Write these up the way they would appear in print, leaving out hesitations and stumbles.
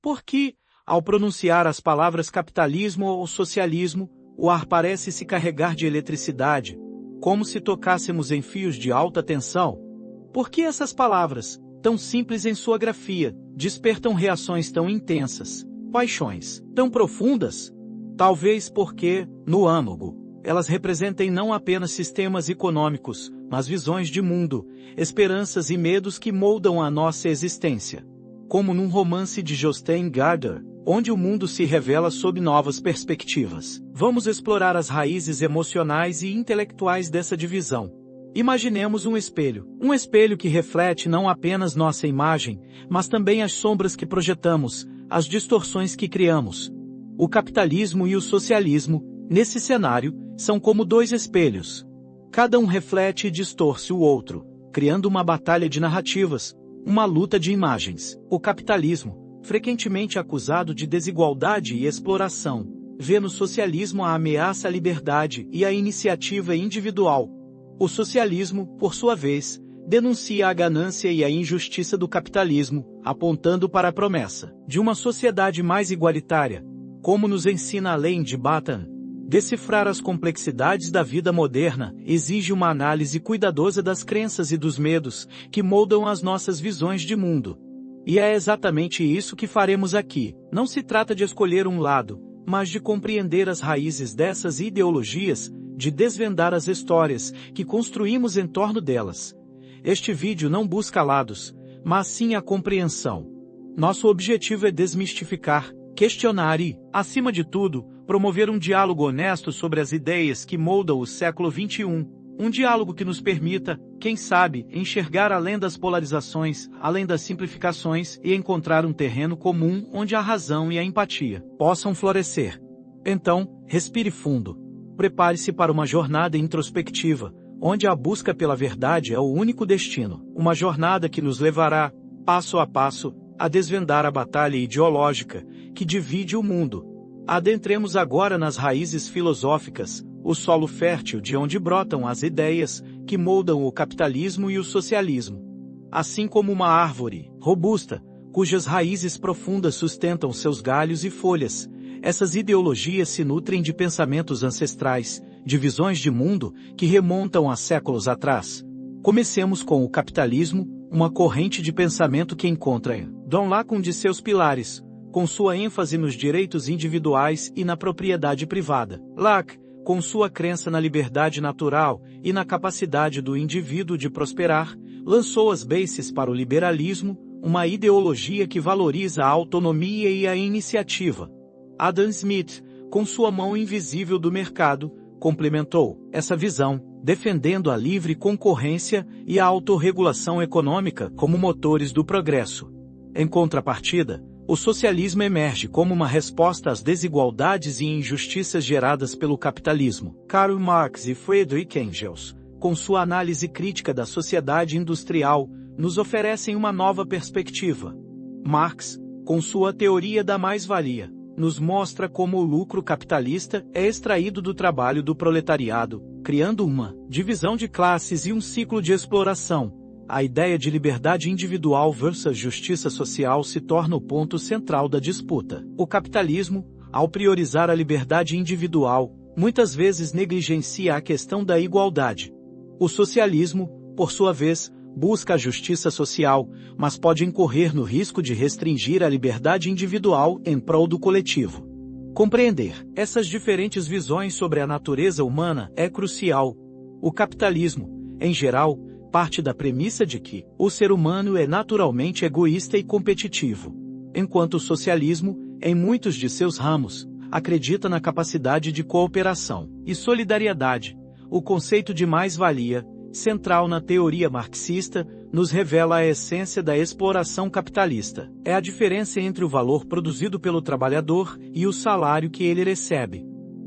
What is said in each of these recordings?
Porque, ao pronunciar as palavras capitalismo ou socialismo, o ar parece se carregar de eletricidade, como se tocássemos em fios de alta tensão? Por que essas palavras, tão simples em sua grafia, despertam reações tão intensas, paixões tão profundas? Talvez porque, no âmago, elas representem não apenas sistemas econômicos, mas visões de mundo, esperanças e medos que moldam a nossa existência. Como num romance de Jostein Gaarder, onde o mundo se revela sob novas perspectivas. Vamos explorar as raízes emocionais e intelectuais dessa divisão. Imaginemos um espelho que reflete não apenas nossa imagem, mas também as sombras que projetamos, as distorções que criamos. O capitalismo e o socialismo, nesse cenário, são como dois espelhos. Cada um reflete e distorce o outro, criando uma batalha de narrativas, uma luta de imagens. O capitalismo, frequentemente acusado de desigualdade e exploração, vê no socialismo a ameaça à liberdade e à iniciativa individual. O socialismo, por sua vez, denuncia a ganância e a injustiça do capitalismo, apontando para a promessa de uma sociedade mais igualitária. Como nos ensina a lei de Batan, decifrar as complexidades da vida moderna exige uma análise cuidadosa das crenças e dos medos que moldam as nossas visões de mundo. E é exatamente isso que faremos aqui. Não se trata de escolher um lado, mas de compreender as raízes dessas ideologias, de desvendar as histórias que construímos em torno delas. Este vídeo não busca lados, mas sim a compreensão. Nosso objetivo é desmistificar, questionar e, acima de tudo, promover um diálogo honesto sobre as ideias que moldam o século XXI. Um diálogo que nos permita, quem sabe, enxergar além das polarizações, além das simplificações e encontrar um terreno comum onde a razão e a empatia possam florescer. Então, respire fundo. Prepare-se para uma jornada introspectiva, onde a busca pela verdade é o único destino. Uma jornada que nos levará, passo a passo, a desvendar a batalha ideológica que divide o mundo. Adentremos agora nas raízes filosóficas, o solo fértil de onde brotam as ideias que moldam o capitalismo e o socialismo. Assim como uma árvore robusta, cujas raízes profundas sustentam seus galhos e folhas, essas ideologias se nutrem de pensamentos ancestrais, de visões de mundo que remontam a séculos atrás. Comecemos com o capitalismo, uma corrente de pensamento que encontra em John Locke um de seus pilares, com sua ênfase nos direitos individuais e na propriedade privada. Locke, com sua crença na liberdade natural e na capacidade do indivíduo de prosperar, lançou as bases para o liberalismo, uma ideologia que valoriza a autonomia e a iniciativa. Adam Smith, com sua mão invisível do mercado, complementou essa visão, defendendo a livre concorrência e a autorregulação econômica como motores do progresso. Em contrapartida, o socialismo emerge como uma resposta às desigualdades e injustiças geradas pelo capitalismo. Karl Marx e Friedrich Engels, com sua análise crítica da sociedade industrial, nos oferecem uma nova perspectiva. Marx, com sua teoria da mais-valia, nos mostra como o lucro capitalista é extraído do trabalho do proletariado, criando uma divisão de classes e um ciclo de exploração. A ideia de liberdade individual versus justiça social se torna o ponto central da disputa. O capitalismo, ao priorizar a liberdade individual, muitas vezes negligencia a questão da igualdade. O socialismo, por sua vez, busca a justiça social, mas pode incorrer no risco de restringir a liberdade individual em prol do coletivo. Compreender essas diferentes visões sobre a natureza humana é crucial. O capitalismo, em geral, parte da premissa de que o ser humano é naturalmente egoísta e competitivo, enquanto o socialismo, em muitos de seus ramos, acredita na capacidade de cooperação e solidariedade. O conceito de mais-valia, central na teoria marxista, nos revela a essência da exploração capitalista. É a diferença entre o valor produzido pelo trabalhador e o salário que ele recebe.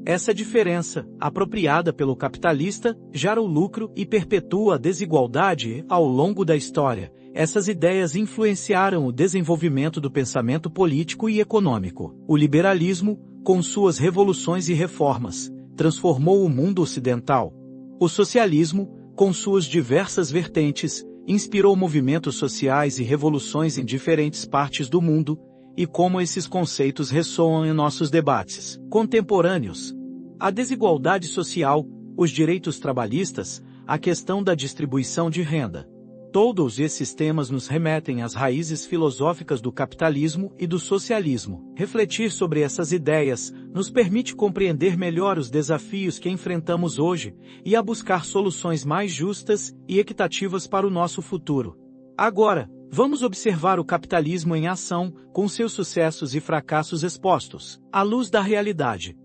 Essa diferença, apropriada pelo capitalista, gera o lucro e perpetua a desigualdade ao longo da história. Essas ideias influenciaram o desenvolvimento do pensamento político e econômico. O liberalismo, com suas revoluções e reformas, transformou o mundo ocidental. O socialismo, com suas diversas vertentes, inspirou movimentos sociais e revoluções em diferentes partes do mundo, e como esses conceitos ressoam em nossos debates contemporâneos. A desigualdade social, os direitos trabalhistas, a questão da distribuição de renda. Todos esses temas nos remetem às raízes filosóficas do capitalismo e do socialismo. Refletir sobre essas ideias nos permite compreender melhor os desafios que enfrentamos hoje e a buscar soluções mais justas e equitativas para o nosso futuro. Agora, vamos observar o capitalismo em ação, com seus sucessos e fracassos expostos à luz da realidade.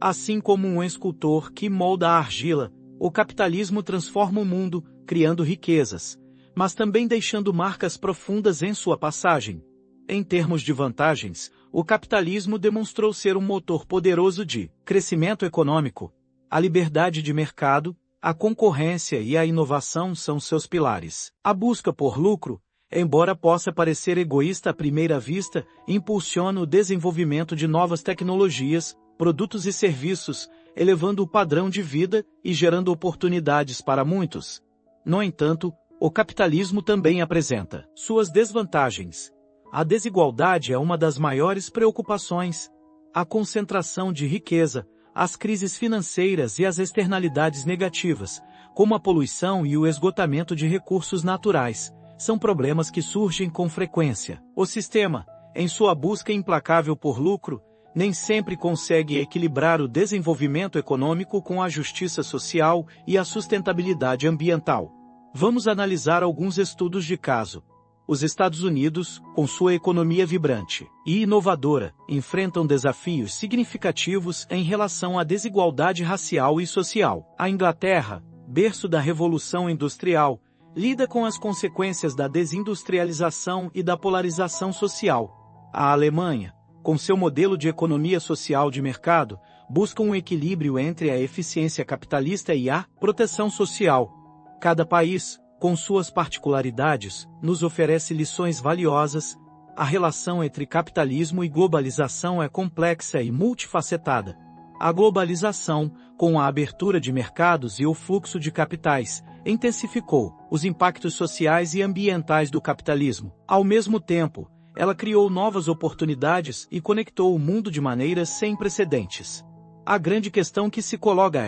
Assim como um escultor que molda a argila, o capitalismo transforma o mundo, criando riquezas, mas também deixando marcas profundas em sua passagem. Em termos de vantagens, o capitalismo demonstrou ser um motor poderoso de crescimento econômico. A liberdade de mercado, a concorrência e a inovação são seus pilares. A busca por lucro, embora possa parecer egoísta à primeira vista, impulsiona o desenvolvimento de novas tecnologias, produtos e serviços, elevando o padrão de vida e gerando oportunidades para muitos. No entanto, o capitalismo também apresenta suas desvantagens. A desigualdade é uma das maiores preocupações. A concentração de riqueza, as crises financeiras e as externalidades negativas, como a poluição e o esgotamento de recursos naturais, são problemas que surgem com frequência. O sistema, em sua busca implacável por lucro, nem sempre consegue equilibrar o desenvolvimento econômico com a justiça social e a sustentabilidade ambiental. Vamos analisar alguns estudos de caso. Os Estados Unidos, com sua economia vibrante e inovadora, enfrentam desafios significativos em relação à desigualdade racial e social. A Inglaterra, berço da Revolução Industrial, lida com as consequências da desindustrialização e da polarização social. A Alemanha, com seu modelo de economia social de mercado, busca um equilíbrio entre a eficiência capitalista e a proteção social. Cada país, com suas particularidades, nos oferece lições valiosas. A relação entre capitalismo e globalização é complexa e multifacetada. A globalização, com a abertura de mercados e o fluxo de capitais, intensificou os impactos sociais e ambientais do capitalismo. Ao mesmo tempo, ela criou novas oportunidades e conectou o mundo de maneiras sem precedentes. A grande questão que se coloca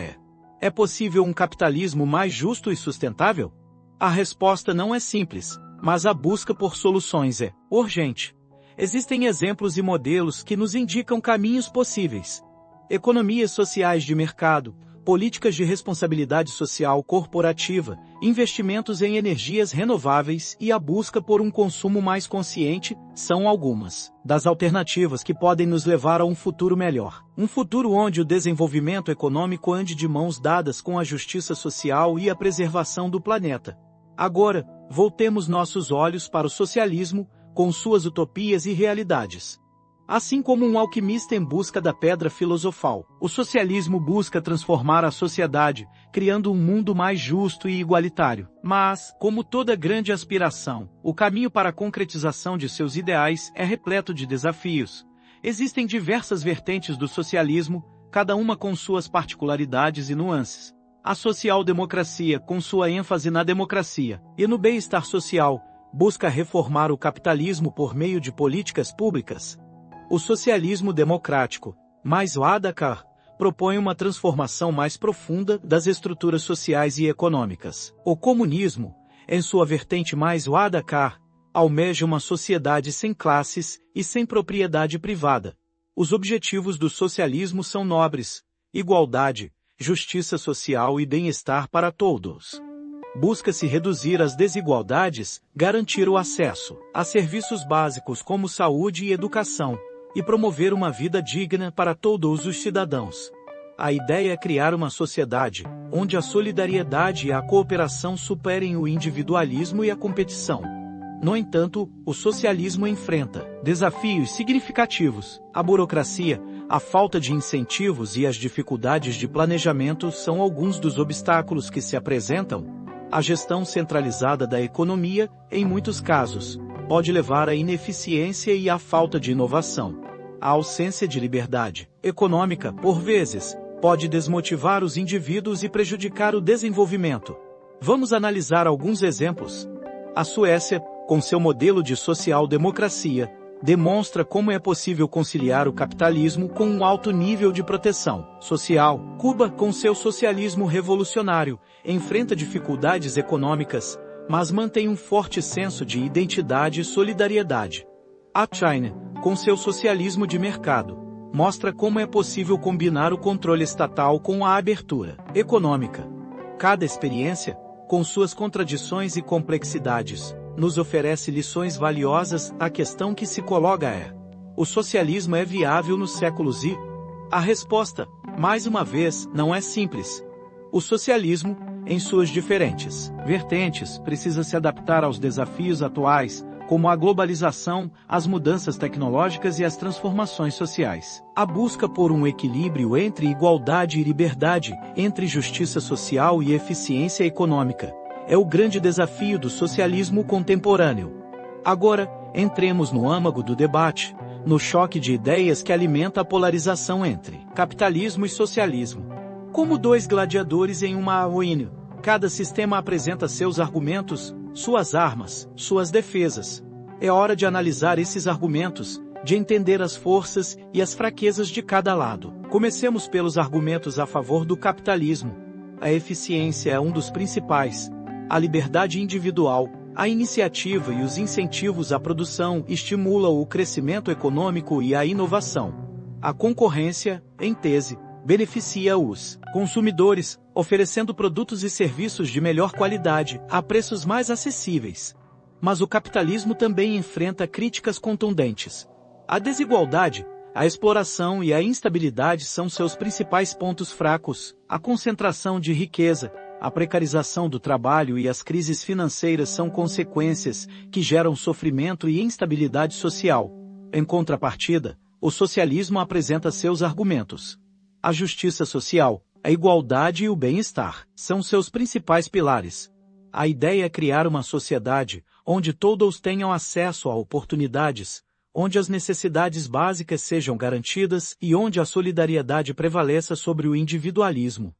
é possível um capitalismo mais justo e sustentável? A resposta não é simples, mas a busca por soluções é urgente. Existem exemplos e modelos que nos indicam caminhos possíveis. Economias sociais de mercado, políticas de responsabilidade social corporativa, investimentos em energias renováveis e a busca por um consumo mais consciente são algumas das alternativas que podem nos levar a um futuro melhor. Um futuro onde o desenvolvimento econômico ande de mãos dadas com a justiça social e a preservação do planeta. Agora, voltemos nossos olhos para o socialismo, com suas utopias e realidades. Assim como um alquimista em busca da pedra filosofal, o socialismo busca transformar a sociedade, criando um mundo mais justo e igualitário. Mas, como toda grande aspiração, o caminho para a concretização de seus ideais é repleto de desafios. Existem diversas vertentes do socialismo, cada uma com suas particularidades e nuances. A social-democracia, com sua ênfase na democracia e no bem-estar social, busca reformar o capitalismo por meio de políticas públicas. O socialismo democrático, mais Wadakar, propõe uma transformação mais profunda das estruturas sociais e econômicas. O comunismo, em sua vertente mais Wadakar, almeja uma sociedade sem classes e sem propriedade privada. Os objetivos do socialismo são nobres: igualdade, justiça social e bem-estar para todos. Busca-se reduzir as desigualdades, garantir o acesso a serviços básicos como saúde e educação, e promover uma vida digna para todos os cidadãos. A ideia é criar uma sociedade onde a solidariedade e a cooperação superem o individualismo e a competição. No entanto, o socialismo enfrenta desafios significativos. A burocracia, a falta de incentivos e as dificuldades de planejamento são alguns dos obstáculos que se apresentam. A gestão centralizada da economia, em muitos casos, pode levar à ineficiência e à falta de inovação. A ausência de liberdade econômica, por vezes, pode desmotivar os indivíduos e prejudicar o desenvolvimento. Vamos analisar alguns exemplos. A Suécia, com seu modelo de social-democracia, demonstra como é possível conciliar o capitalismo com um alto nível de proteção social. Cuba, com seu socialismo revolucionário, enfrenta dificuldades econômicas, mas mantém um forte senso de identidade e solidariedade. A China, com seu socialismo de mercado, mostra como é possível combinar o controle estatal com a abertura econômica. Cada experiência, com suas contradições e complexidades, nos oferece lições valiosas. A questão que se coloca é: o socialismo é viável nos séculos I? A resposta, mais uma vez, não é simples. O socialismo, em suas diferentes vertentes, precisa se adaptar aos desafios atuais, como a globalização, as mudanças tecnológicas e as transformações sociais. A busca por um equilíbrio entre igualdade e liberdade, entre justiça social e eficiência econômica, é o grande desafio do socialismo contemporâneo. Agora, entremos no âmago do debate, no choque de ideias que alimenta a polarização entre capitalismo e socialismo. Como dois gladiadores em uma arena, cada sistema apresenta seus argumentos, suas armas, suas defesas. É hora de analisar esses argumentos, de entender as forças e as fraquezas de cada lado. Comecemos pelos argumentos a favor do capitalismo. A eficiência é um dos principais. A liberdade individual, a iniciativa e os incentivos à produção estimulam o crescimento econômico e a inovação. A concorrência, em tese, beneficia os consumidores, oferecendo produtos e serviços de melhor qualidade, a preços mais acessíveis. Mas o capitalismo também enfrenta críticas contundentes. A desigualdade, a exploração e a instabilidade são seus principais pontos fracos. A concentração de riqueza, a precarização do trabalho e as crises financeiras são consequências que geram sofrimento e instabilidade social. Em contrapartida, o socialismo apresenta seus argumentos. A justiça social, a igualdade e o bem-estar são seus principais pilares. A ideia é criar uma sociedade onde todos tenham acesso a oportunidades, onde as necessidades básicas sejam garantidas e onde a solidariedade prevaleça sobre o individualismo.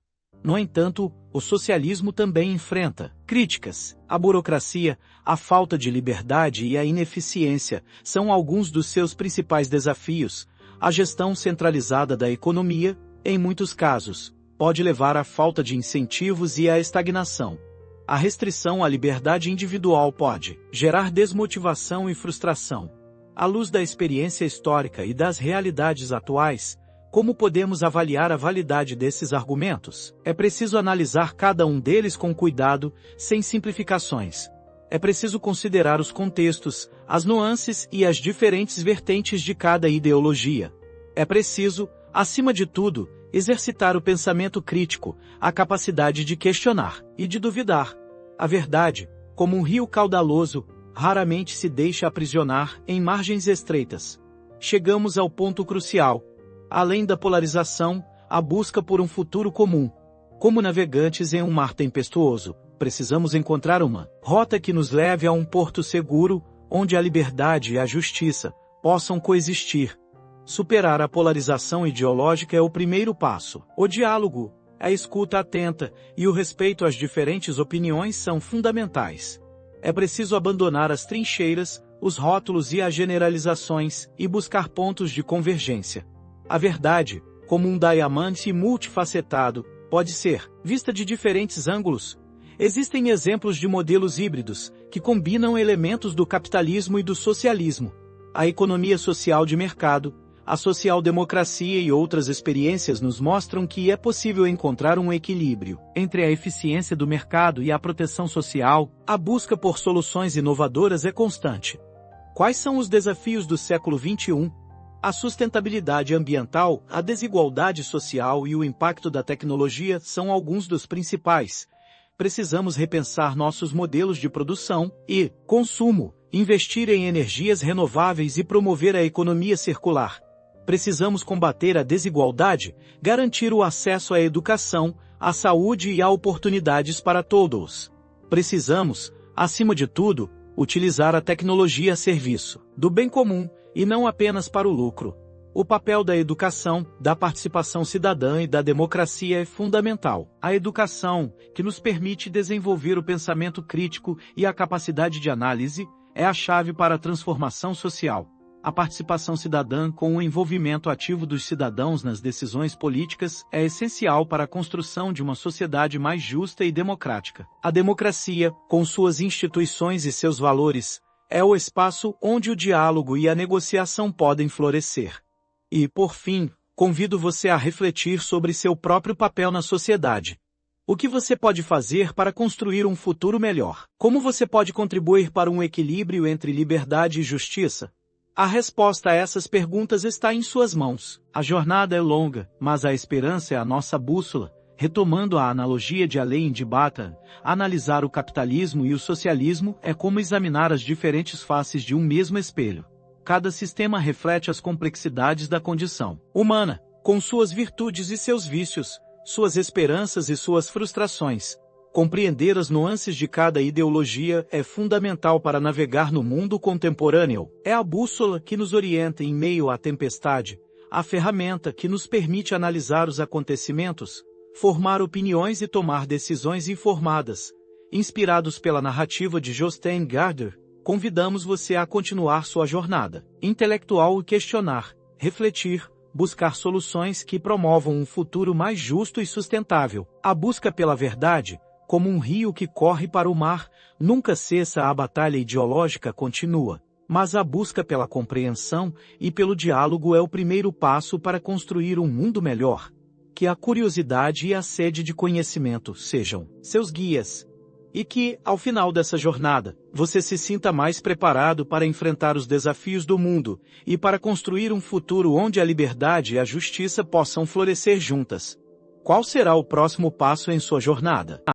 No entanto, o socialismo também enfrenta críticas. A burocracia, a falta de liberdade e a ineficiência são alguns dos seus principais desafios. A gestão centralizada da economia, em muitos casos, pode levar à falta de incentivos e à estagnação. A restrição à liberdade individual pode gerar desmotivação e frustração. À luz da experiência histórica e das realidades atuais, como podemos avaliar a validade desses argumentos? É preciso analisar cada um deles com cuidado, sem simplificações. É preciso considerar os contextos, as nuances e as diferentes vertentes de cada ideologia. É preciso, acima de tudo, exercitar o pensamento crítico, a capacidade de questionar e de duvidar. A verdade, como um rio caudaloso, raramente se deixa aprisionar em margens estreitas. Chegamos ao ponto crucial. Além da polarização, a busca por um futuro comum. Como navegantes em um mar tempestuoso, precisamos encontrar uma rota que nos leve a um porto seguro, onde a liberdade e a justiça possam coexistir. Superar a polarização ideológica é o primeiro passo. O diálogo, a escuta atenta e o respeito às diferentes opiniões são fundamentais. É preciso abandonar as trincheiras, os rótulos e as generalizações e buscar pontos de convergência. A verdade, como um diamante multifacetado, pode ser vista de diferentes ângulos. Existem exemplos de modelos híbridos, que combinam elementos do capitalismo e do socialismo. A economia social de mercado, a social-democracia e outras experiências nos mostram que é possível encontrar um equilíbrio entre a eficiência do mercado e a proteção social. A busca por soluções inovadoras é constante. Quais são os desafios do século XXI? A sustentabilidade ambiental, a desigualdade social e o impacto da tecnologia são alguns dos principais. Precisamos repensar nossos modelos de produção e consumo, investir em energias renováveis e promover a economia circular. Precisamos combater a desigualdade, garantir o acesso à educação, à saúde e a oportunidades para todos. Precisamos, acima de tudo, utilizar a tecnologia a serviço do bem comum, e não apenas para o lucro. O papel da educação, da participação cidadã e da democracia é fundamental. A educação, que nos permite desenvolver o pensamento crítico e a capacidade de análise, é a chave para a transformação social. A participação cidadã com o envolvimento ativo dos cidadãos nas decisões políticas é essencial para a construção de uma sociedade mais justa e democrática. A democracia, com suas instituições e seus valores, é o espaço onde o diálogo e a negociação podem florescer. E, por fim, convido você a refletir sobre seu próprio papel na sociedade. O que você pode fazer para construir um futuro melhor? Como você pode contribuir para um equilíbrio entre liberdade e justiça? A resposta a essas perguntas está em suas mãos. A jornada é longa, mas a esperança é a nossa bússola. Retomando a analogia de Alain de Botton, analisar o capitalismo e o socialismo é como examinar as diferentes faces de um mesmo espelho. Cada sistema reflete as complexidades da condição humana, com suas virtudes e seus vícios, suas esperanças e suas frustrações. Compreender as nuances de cada ideologia é fundamental para navegar no mundo contemporâneo. É a bússola que nos orienta em meio à tempestade, a ferramenta que nos permite analisar os acontecimentos, formar opiniões e tomar decisões informadas. Inspirados pela narrativa de Jostein Gaarder, convidamos você a continuar sua jornada intelectual e questionar, refletir, buscar soluções que promovam um futuro mais justo e sustentável. A busca pela verdade, como um rio que corre para o mar, nunca cessa. A batalha ideológica continua, mas a busca pela compreensão e pelo diálogo é o primeiro passo para construir um mundo melhor. Que a curiosidade e a sede de conhecimento sejam seus guias. E que, ao final dessa jornada, você se sinta mais preparado para enfrentar os desafios do mundo e para construir um futuro onde a liberdade e a justiça possam florescer juntas. Qual será o próximo passo em sua jornada?